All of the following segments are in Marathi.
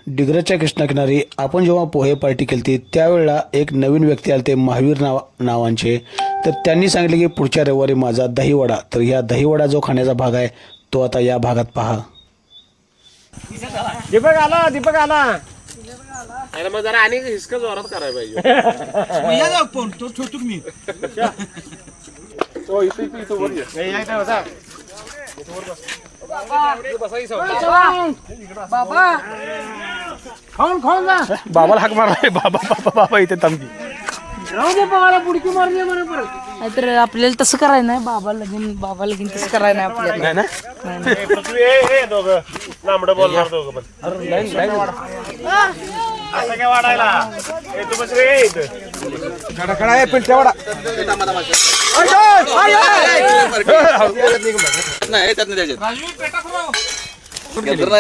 डिग्रजच्या कृष्णाकिनारी आपण जेव्हा पोहे पार्टी केली त्यावेळेला एक नवीन व्यक्ती आले ते महावीर नावांचे. तर त्यांनी सांगितले की पुढच्या रविवारी माझा दहीवडा. तर ह्या दहीवडा जो खाण्याचा भाग आहे तो आता या भागात पहा. दीपक आला अरे मग जरा आणि हिसका जोरात करायला पाहिजे. तो छोटू मी बाबाला हाक मारला. बाबा इथे थांबली. नाहीतर आपल्याला तसं करायचं नाही. बाबा लगीन तसं करायचं नाही आपल्याला. बोलणार दोघं पण असं काय वाढायला खडा आहे पिलच्या वडा नाही त्यात नाही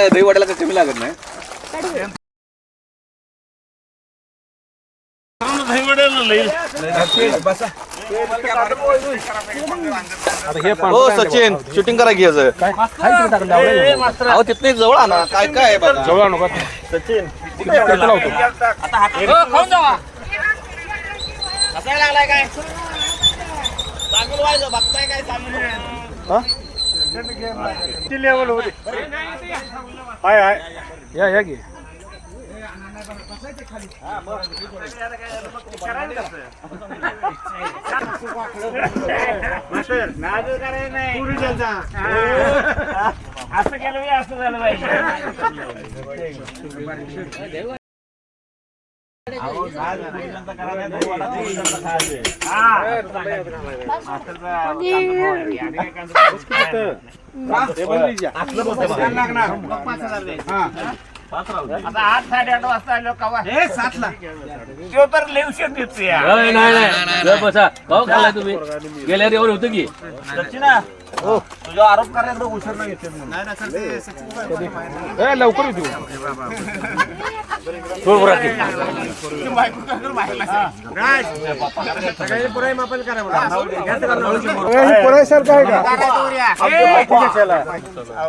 दही वाटायला कमी लागत नाही. हो सचिन शूटिंग करा घ्यायचं. तिथं जवळ आणा. काय काय आहे बघा जवळ नको सचिन लागलाय काय चांगलं व्हायचं बघताय काय चांगलं लेवल होते. हाय हाय या की असं केलं असं झालं पाहिजे. आता 8 साडेआठ वाजता आलो कवा 7ला तो तर लेवशन देतो नाही बसा भाऊ खाल्ला तुम्ही गेल्या रेवर होतं की सचिना हो तुझा आरोप करायला उशीर नाही घेते लवकर येतो.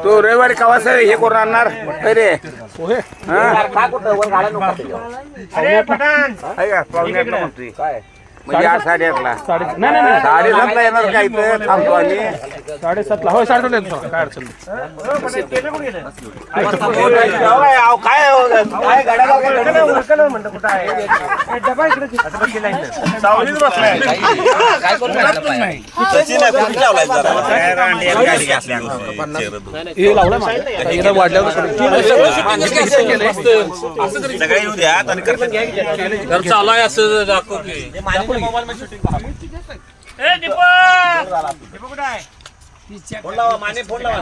तो रविवारी कवा सर हे करून आणणार रे काय म्हणजे 8:30ला 7:30ला येणार काय तर थांबतो आम्ही 7:30ला. होय 7:30ला येतो. काय अडचण नाही. काय गाड्या म्हणतो कुठं आहे डबा इकडे सावलीच बसलाय. हे लावला वाढल्यावर सगळे येऊ द्या आणि चालू आहे असं दाखव की मोबाईल मध्ये शूटिंग ए दीपक कुठं आहे फोन लावा माने फोन लावा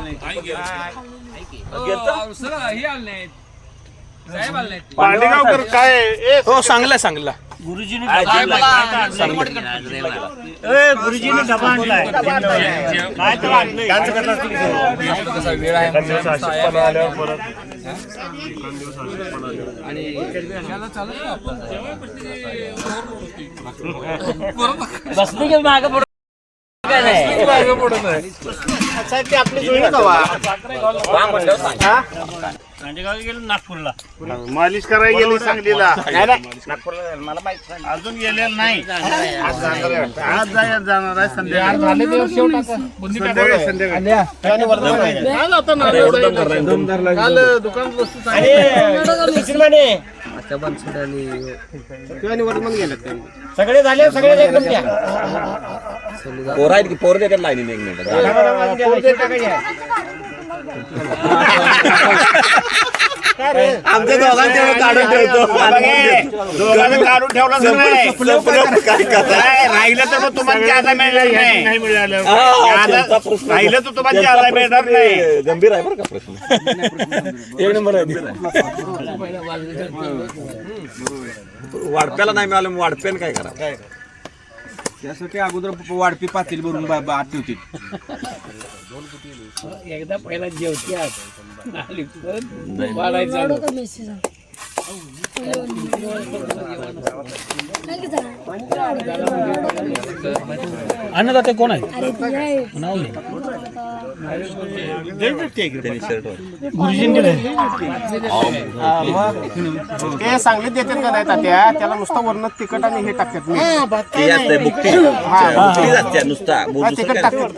पांडेगावकर काय हो सांगला गुरुजीने डबा आणलाय काय तर आणलंय वेळ आहे बसली की मागं पुढं काय नाही आपली जुळी गेलो नागपूरला मालिश करायला गेली सांगलीला नागपूरला मला माहित अजून गेलेलं नाही आज जाणार आहे संध्याकाळी दुकान वस्तू सगळे झाले सगळे एकदम पोर आहेत की पोर देतात लाईनीने एक मिनिट. आमच्या दोघांचं काढून ठेवतो काढून ठेवला राहिलं तर तुम्हाला ज्यादा मिळणार नाही राहिलं तर तुम्हाला ज्यादा मिळणार नाही. गंभीर आहे बरं का प्रश्न. एक नंबर आहे. वाढप्याला नाही मिळालं वाढप्यान काय करा त्यासाठी अगोदर वाढपी पातील भरून आत ठेवतील. एकदा पहिला जेवती अन्नदाते कोण आहे नाव घे. ते सांगलीत देतात का नाही तात्या त्याला नुसता वरण तिखट आणि हे टाकतात मीठ. ते असते बुकटी बुकटीच असते नुसता हा, तिखट टाकतात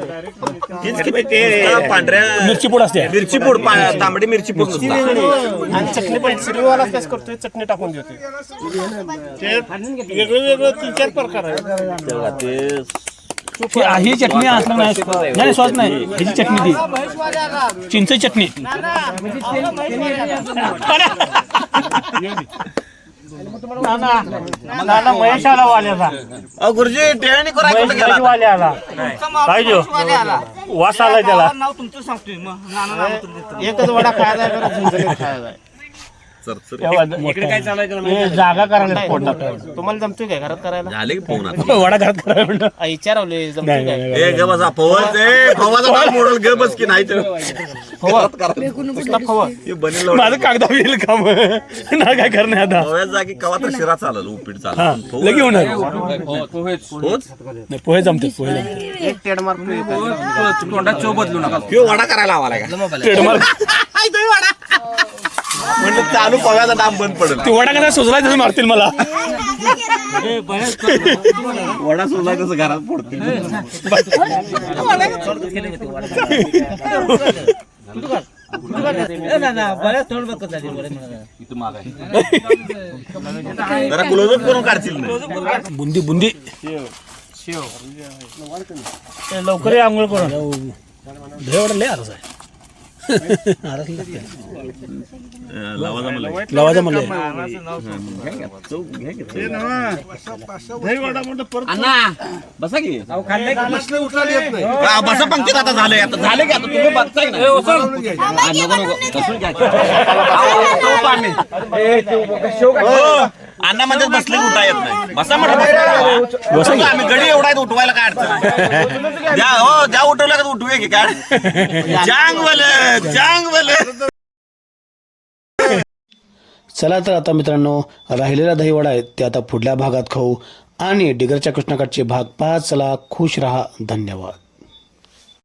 नुसता पांढऱ्या मिरची पूड असते. मिरची पूड तांबडी मिरची पूड नुसता आणि चटणी पण श्रीवाला कसं करतोय चटणी टाकून देतोय. ते वेगळं वेगळं 3-4 प्रकार आहे. तेव्हा ते ही चटणी असणार नाही नाही स्वाद नाही ह्याची चटणी ती चिंच चटणी. नाना महेश आला वाल्याचा गुरुजी टेळणी करा महेश वाले आला पाहिजे वास आला त्याला. एकच वडा खायला आहे बरं, झणझणीत खायला आहे. इकडे काय चालायचं हे जागा करायला पोटात. तुम्हाला जमतोय काय घरात करायला? झाले की फोन वडा घरात करायला म्हणलं. विचारवले जमतोय काय? ए ग बसा फवाचा बाल मोडल ग बस की नाही तर नुसता फवा. हे बनेल माझं कागदा येईल काम ना काय करणे आता. फव्यात जागी कवा तर शिरा चालल उपीट हा चालल लगे होणार होच नाही पोहे जमते पोहे जमते. एक ट्रेडमार्क तोंडात चव बदलू नका. किंवा वडा करायला आवाला का ट्रेडमार्क म्हणजे चालू पव्याचा दाम बंद पडेल ते वडा कसा सुजलाय तसं मारतील मला. वडा सोडला तसं घरात फोडतील. जरा क्लोजअप करून काढतील ना. बुंदी बुंदी लवकर आंघोळ करून दहीवडा लय आरस आहे. लावाजा मला लावायचं म्हणलं बसा की बसा पंक्तीत आता झालंय आता झाले की आता तुम्ही बघताय ना. नको नको बसून घ्या. अण्णा मध्ये बसले उठा येत नाही. बसा म्हटलं बसा आम्ही गडी एवढा आहे उठवायला काय अडचण आहे? द्या हो द्या उठवलं का उठवूया की काय जांग बोल. चला तर आता मित्रांनो राहिलेला दहीवडा आहे ते आता पुढल्या भागात खाऊ आणि डिगरच्या कृष्णाकाठचे भाग पाहत चला. खुश रहा. धन्यवाद.